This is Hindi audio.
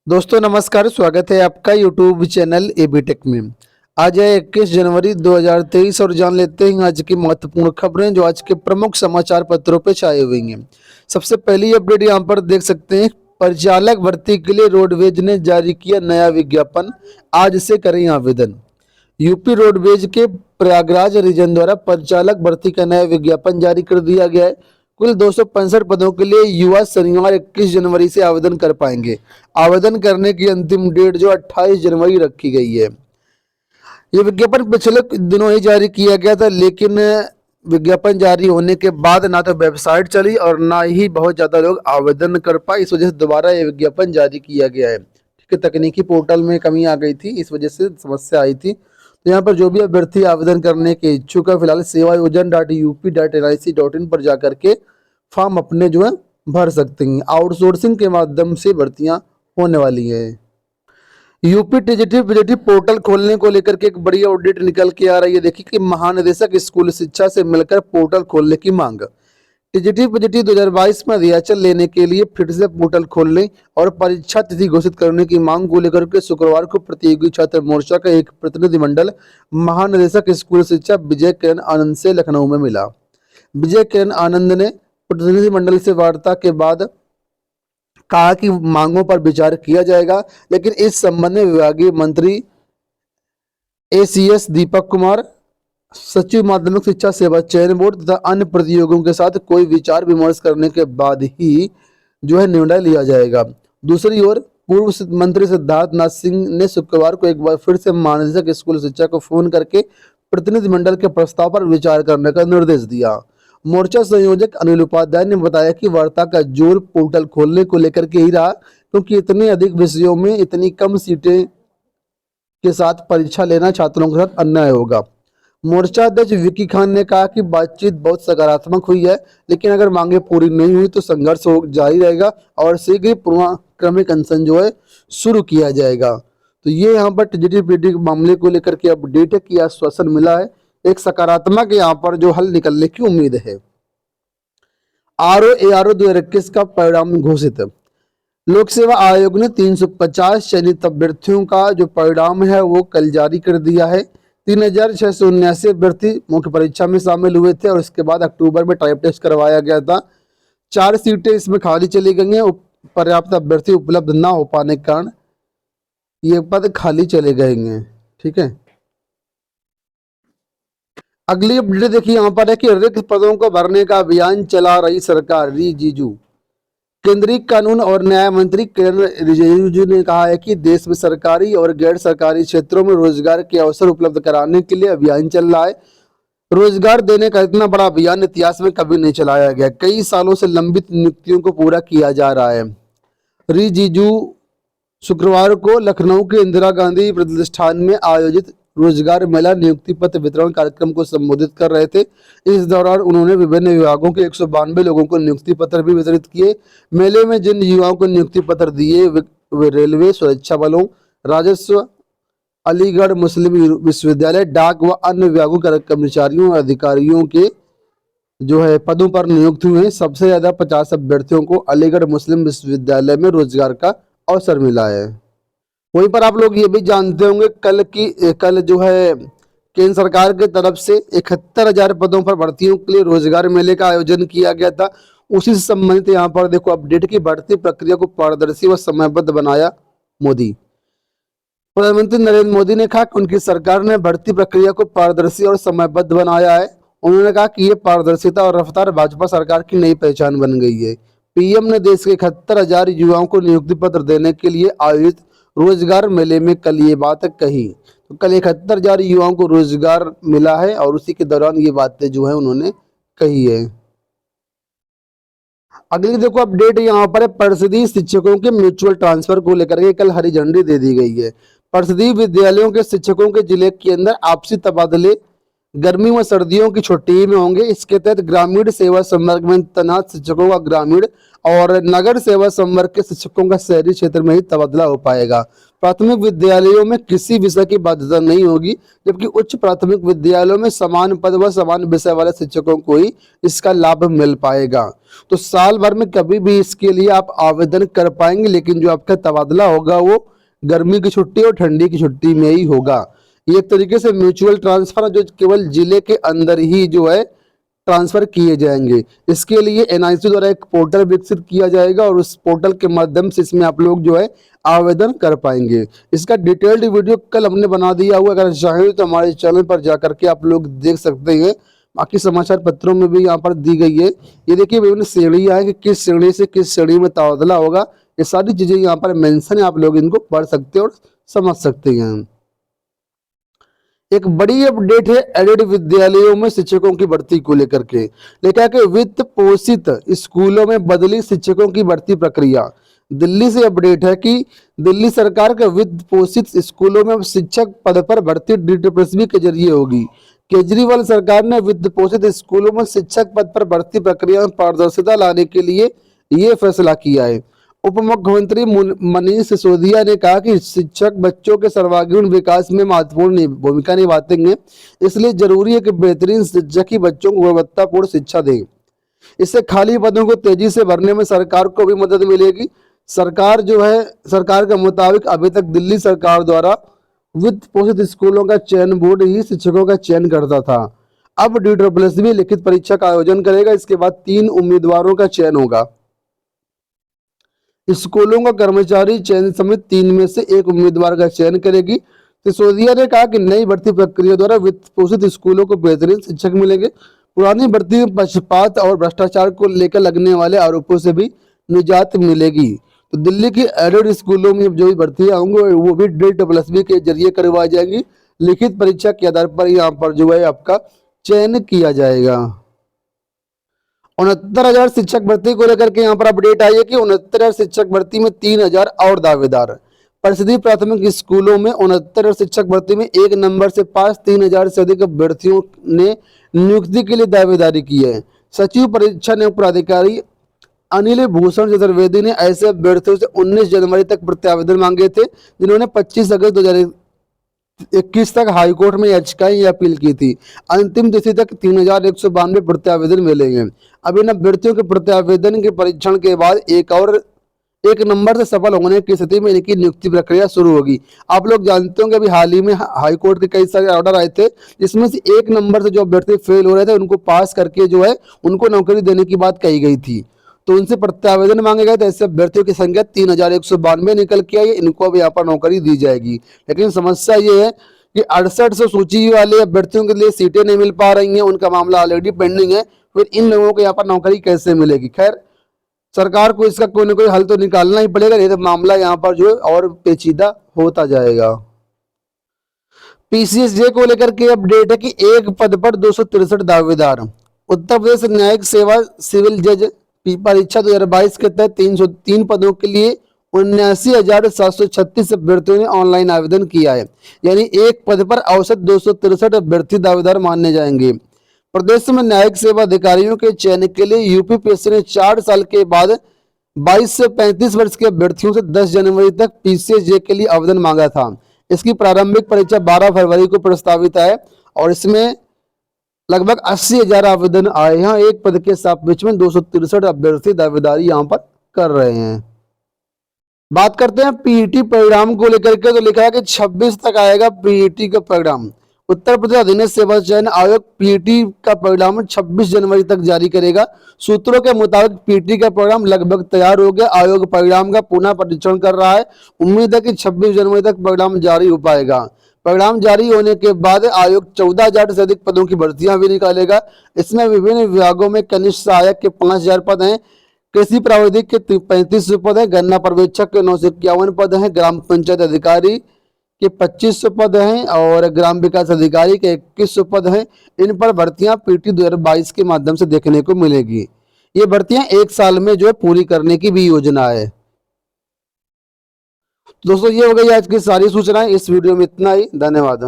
दोस्तों नमस्कार, स्वागत है आपका यूट्यूब चैनल एबी टेक में। आज है 21 जनवरी 2023 और जान लेते हैं आज की महत्वपूर्ण खबरें जो आज के प्रमुख समाचार पत्रों पर छाई हुई हैं। सबसे पहली अपडेट यहाँ पर देख सकते हैं, परिचालक भर्ती के लिए रोडवेज ने जारी किया नया विज्ञापन, आज से करें आवेदन। यूपी रोडवेज के प्रयागराज रीजन द्वारा परिचालक भर्ती का नया विज्ञापन जारी कर दिया गया है। कुल 265 पदों के लिए युवा शनिवार 21 जनवरी से आवेदन कर पाएंगे। आवेदन करने की अंतिम डेट जो 28 जनवरी रखी गई है। ये विज्ञापन पिछले दिनों ही जारी किया गया था, लेकिन विज्ञापन जारी होने के बाद ना तो वेबसाइट चली और ना ही बहुत ज़्यादा लोग आवेदन कर पाए। इस वजह से दोबारा ये विज्ञापन जारी किया गया है। ठीक है, तकनीकी पोर्टल में कमी आ गई थी, इस वजह से समस्या आई थी। तो यहाँ पर जो भी अभ्यर्थी आवेदन करने के इच्छुक है, फिलहाल sevayojan.up.nic.in पर जाकर के फॉर्म अपने जो है भर सकते हैं। आउटसोर्सिंग के माध्यम से भर्तियां होने वाली है। यूपी टीजीटी पोर्टल खोलने को लेकर के एक बड़ी अपडेट निकल के आ रही है। देखिए कि महानिदेशक स्कूल शिक्षा से मिलकर पोर्टल खोलने की मांग। टीजीटी 2022 में रिहर्सल लेने के लिए फिर से पोर्टल खोलने और परीक्षा तिथि घोषित करने की मांग को लेकर के शुक्रवार को प्रतियोगी छात्र मोर्चा का एक प्रतिनिधिमंडल महानिदेशक स्कूल शिक्षा विजय किरण आनंद से लखनऊ में मिला। विजय किरण आनंद ने प्रतिनिधिमंडल से वार्ता के बाद कहा कि मांगों पर विचार किया जाएगा, लेकिन इस संबंध में विभागीय मंत्री एसीएस दीपक कुमार, सचिव माध्यमिक शिक्षा सेवा चयन बोर्ड तथा अन्य प्रतियोगियों के साथ कोई विचार विमर्श करने के बाद ही जो है निर्णय लिया जाएगा। दूसरी ओर पूर्व मंत्री सिद्धार्थ नाथ सिंह ने शुक्रवार को एक बार फिर से महानिदेशक स्कूल शिक्षा को फोन करके प्रतिनिधिमंडल के प्रस्ताव पर विचार करने का निर्देश दिया। मोर्चा संयोजक अनिल उपाध्याय ने बताया कि वार्ता का जोर पोर्टल खोलने को लेकर के ही रहा, क्योंकि इतने अधिक विषयों में इतनी कम सीटें के साथ परीक्षा लेना छात्रों के साथ अन्याय होगा। मोर्चा अध्यक्ष विकी खान ने कहा कि बातचीत बहुत सकारात्मक हुई है, लेकिन अगर मांगे पूरी नहीं हुई तो संघर्ष जारी रहेगा और शीघ्र क्रमिक अनशन जो है शुरू किया जाएगा। तो ये यहाँ पर टीजीटी मामले को लेकर के अपडेट है कि आश्वासन मिला है, एक सकारात्मक यहाँ पर जो हल निकलने की उम्मीद है। ARO 2021 का परिणाम घोषित। लोक सेवा आयोग ने 350 चयनित अभ्यर्थियों का जो परिणाम है वो कल जारी कर दिया है। 3679 अभ्यर्थी मुख्य परीक्षा में शामिल हुए थे और इसके बाद अक्टूबर में टाइप टेस्ट करवाया गया था। 4 सीटें इसमें खाली चली गई हैं। पर्याप्त अभ्यर्थी उपलब्ध ना हो पाने के कारण ये पद खाली चले गए हैं। ठीक है, अगली अपडेट देखिए यहाँ पर है कि रिक्त पदों को भरने का अभियान चला रही सरकार। रिजिजू, केंद्रीय कानून और न्याय मंत्री किरण रिजिजू ने कहा है कि देश में सरकारी और गैर सरकारी क्षेत्रों में रोजगार के अवसर उपलब्ध कराने के लिए अभियान चल रहा है। रोजगार देने का इतना बड़ा अभियान इतिहास में कभी नहीं चलाया गया। कई सालों से लंबित नियुक्तियों को पूरा किया जा रहा है। रिजिजू शुक्रवार को लखनऊ के इंदिरा गांधी प्रतिष्ठान में आयोजित रोजगार मेला नियुक्ति पत्र वितरण कार्यक्रम को संबोधित कर रहे थे। इस दौरान उन्होंने विभिन्न विभागों के 192 लोगों को नियुक्ति पत्र भी वितरित किए। मेले में जिन युवाओं को नियुक्ति पत्र दिए वे रेलवे, सुरक्षा बलों, राजस्व, अलीगढ़ मुस्लिम विश्वविद्यालय, डाक व अन्य विभागों के कर्मचारियों और अधिकारियों के जो है पदों पर नियुक्त हुए हैं। सबसे ज्यादा 50 अभ्यर्थियों को अलीगढ़ मुस्लिम विश्वविद्यालय में रोजगार का अवसर मिला है। वहीं पर आप लोग ये भी जानते होंगे कल जो है केंद्र सरकार की तरफ से 71,000 पदों पर भर्तियों के लिए रोजगार मेले का आयोजन किया गया था। उसी से संबंधित यहाँ पर देखो अपडेट की भर्ती प्रक्रिया को पारदर्शी व समयबद्ध बनाया मोदी। प्रधानमंत्री नरेंद्र मोदी ने कहा कि उनकी सरकार ने भर्ती प्रक्रिया को पारदर्शी और समयबद्ध बनाया है। उन्होंने कहा कि ये पारदर्शिता और रफ्तार भाजपा सरकार की नई पहचान बन गई है। पीएम ने देश के 71,000 युवाओं को नियुक्ति पत्र देने के लिए आयोजित रोजगार मेले में कल ये बात कही। तो कल 71,000 युवाओं को रोजगार मिला है और उसी के दौरान ये बातें जो है उन्होंने कही है। अगली देखो अपडेट यहाँ पर है, परिषदीय शिक्षकों के म्यूचुअल ट्रांसफर को लेकर के कल हरी झंडी दे दी गई है। परिषदीय विद्यालयों के शिक्षकों के जिले के अंदर आपसी तबादले गर्मी व सर्दियों की छुट्टी में होंगे। इसके तहत ग्रामीण सेवा संवर्ग में तैनात शिक्षकों का ग्रामीण और नगर सेवा संवर्ग के शिक्षकों का शहरी क्षेत्र में ही तबादला हो पाएगा। प्राथमिक विद्यालयों में किसी विषय की बाध्यता नहीं होगी, जबकि उच्च प्राथमिक विद्यालयों में समान पद व समान विषय वाले शिक्षकों को ही इसका लाभ मिल पाएगा। तो साल भर में कभी भी इसके लिए आप आवेदन कर पाएंगे, लेकिन जो आपका तबादला होगा वो गर्मी की छुट्टी और ठंडी की छुट्टी में ही होगा। ये एक तरीके से म्यूचुअल ट्रांसफर जो केवल जिले के अंदर ही जो है ट्रांसफर किए जाएंगे। इसके लिए एनआईसी द्वारा एक पोर्टल विकसित किया जाएगा और उस पोर्टल के माध्यम से इसमें आप लोग जो है आवेदन कर पाएंगे। इसका डिटेल्ड वीडियो कल हमने बना दिया हुआ, अगर चाहें तो हमारे चैनल पर जाकर के आप लोग देख सकते हैं। बाकी समाचार पत्रों में भी यहाँ पर दी गई है। ये देखिए विभिन्न श्रेणियां हैं कि किस श्रेणी से किस श्रेणी में तबादला होगा, ये सारी चीजें यहाँ पर मेंशन है, आप लोग इनको पढ़ सकते हैं और समझ सकते हैं। एक बड़ी अपडेट है एडेड विद्यालयों में शिक्षकों की भर्ती को लेकर के। लेखा के वित्त पोषित स्कूलों में बदली शिक्षकों की भर्ती प्रक्रिया। दिल्ली से अपडेट है कि दिल्ली सरकार के वित्त पोषित स्कूलों में शिक्षक पद पर भर्ती DSSB के जरिए होगी। केजरीवाल सरकार ने वित्त पोषित स्कूलों में शिक्षक पद पर भर्ती प्रक्रिया में पारदर्शिता लाने के लिए ये फैसला किया है। उप मुख्यमंत्री मनीष सिसोदिया ने कहा कि शिक्षक बच्चों के सर्वांगीण विकास में महत्वपूर्ण भूमिका निभाते हैं, इसलिए जरूरी है कि बेहतरीन शिक्षक ही बच्चों को गुणवत्तापूर्ण शिक्षा दें। इससे खाली पदों को तेजी से भरने में सरकार को भी मदद मिलेगी। सरकार के मुताबिक अभी तक दिल्ली सरकार द्वारा वित्त पोषित स्कूलों का चयन बोर्ड ही शिक्षकों का चयन करता था। अब DSSB लिखित परीक्षा का आयोजन करेगा। इसके बाद 3 उम्मीदवारों का चयन होगा। स्कूलों का कर्मचारी चयन समिति 3 में से 1 उम्मीदवार का चयन करेगी। सिसोदिया ने कहा कि नई भर्ती प्रक्रिया द्वारा वित्त पोषित स्कूलों को बेहतरीन शिक्षक मिलेंगे। पुरानी भर्ती में पक्षपात और भ्रष्टाचार को लेकर लगने वाले आरोपों से भी निजात मिलेगी। तो दिल्ली की एडेड स्कूलों में जो भी भर्तियां होंगी वो भी DSSB के जरिए करवाई जाएंगी। लिखित परीक्षा के आधार पर यहाँ पर जो है आपका चयन किया जाएगा। 69,000 शिक्षक भर्ती को लेकर के यहाँ पर अपडेट आई है कि 69,000 शिक्षक भर्ती में 3,000 और दावेदार। परिषदीय प्राथमिक स्कूलों में 69,000 शिक्षक भर्ती में 1 नंबर से पास 3,000 से अधिक अभ्यर्थियों ने नियुक्ति के लिए दावेदारी की है। सचिव परीक्षा नियुक्त प्राधिकारी अनिल भूषण चतुर्वेदी ने ऐसे अभ्यर्थियों से 19 जनवरी तक प्रत्यावेदन मांगे थे, जिन्होंने 25 अगस्त 2021 तक हाईकोर्ट में याचिकाएं या अपील की थी। अंतिम तिथि तक 3,192 प्रत्यावेदन मिले हैं। अब इन अभ्यर्थियों के प्रत्यावेदन के परीक्षण के बाद एक नंबर से सफल होने की स्थिति में इनकी नियुक्ति प्रक्रिया शुरू होगी। आप लोग जानते होंगे अभी हाल ही में हाईकोर्ट के कई सारे ऑर्डर आए थे, जिसमें से 1 नंबर से जो अभ्यर्थी फेल हो रहे थे उनको पास करके जो है उनको नौकरी देने की बात कही गई थी। तो उनसे प्रत्यावेदन मांगे गए थे। ऐसे अभ्यर्थियों की संख्या 3,192 निकल के आई। इनको अब यहाँ पर नौकरी दी जाएगी। लेकिन समस्या ये है कि 6800 सूची वाले अभ्यर्थियों के लिए सीटें नहीं मिल पा रही हैं, उनका मामला ऑलरेडी पेंडिंग है। फिर इन लोगों को यहाँ पर नौकरी कैसे मिलेगी? खैर, सरकार को इसका कोई ना कोई हल तो निकालना ही पड़ेगा, नहीं तो मामला यहाँ पर जो है और पेचीदा होता जाएगा। PCSJ को लेकर के अपडेट है कि एक पद पर 263 दावेदार। उत्तर प्रदेश न्यायिक सेवा सिविल जज परीक्षा 2022 के तहत 303 पदों के लिए 79,736 अभ्यर्थियों ने ऑनलाइन आवेदन किया है। यानी एक पद पर औसत 263 अभ्यर्थी दावेदार माने जाएंगे। प्रदेश में न्यायिक सेवा अधिकारियों के चयन के लिए UPPSC ने 4 साल के बाद 22 से 35 वर्ष के अभ्यर्थियों से 10 जनवरी तक PCSJ के लिए आवेदन मांगा था। इसकी प्रारंभिक परीक्षा 12 फरवरी को प्रस्तावित है और इसमें लगभग 80,000 आवेदन आए हैं। एक पद के सापेक्ष में 263 अभ्यर्थी दावेदारी यहाँ पर कर रहे हैं। बात करते हैं PET परिणाम को लेकर के, तो लिखा है कि 26 तक आएगा PET का परिणाम। उत्तर प्रदेश अधीनस्थ सेवा चयन आयोग PET का परिणाम 26 जनवरी तक जारी करेगा। सूत्रों के मुताबिक PET का परिणाम लगभग तैयार हो गया। आयोग परिणाम का पुनः परीक्षण कर रहा है। उम्मीद है कि 26 जनवरी तक परिणाम जारी हो पाएगा। परिणाम जारी होने के बाद आयोग 14,000 से अधिक पदों की भर्तियां भी निकालेगा। इसमें विभिन्न विभागों में कनिष्ठ सहायक के 5,000 पद हैं, कृषि प्रावैधिक के 3500 पद हैं, गन्ना पर्यवेक्षक के 951 पद हैं, ग्राम पंचायत अधिकारी के 2500 पद हैं और ग्राम विकास अधिकारी के 2100 पद हैं। इन पर भर्तियां PET 2022 के माध्यम से देखने को मिलेगी। ये भर्तियां 1 साल में जो है पूरी करने की भी योजना है। दोस्तों, ये हो गई आज की सारी सूचनाएं। इस वीडियो में इतना ही। धन्यवाद।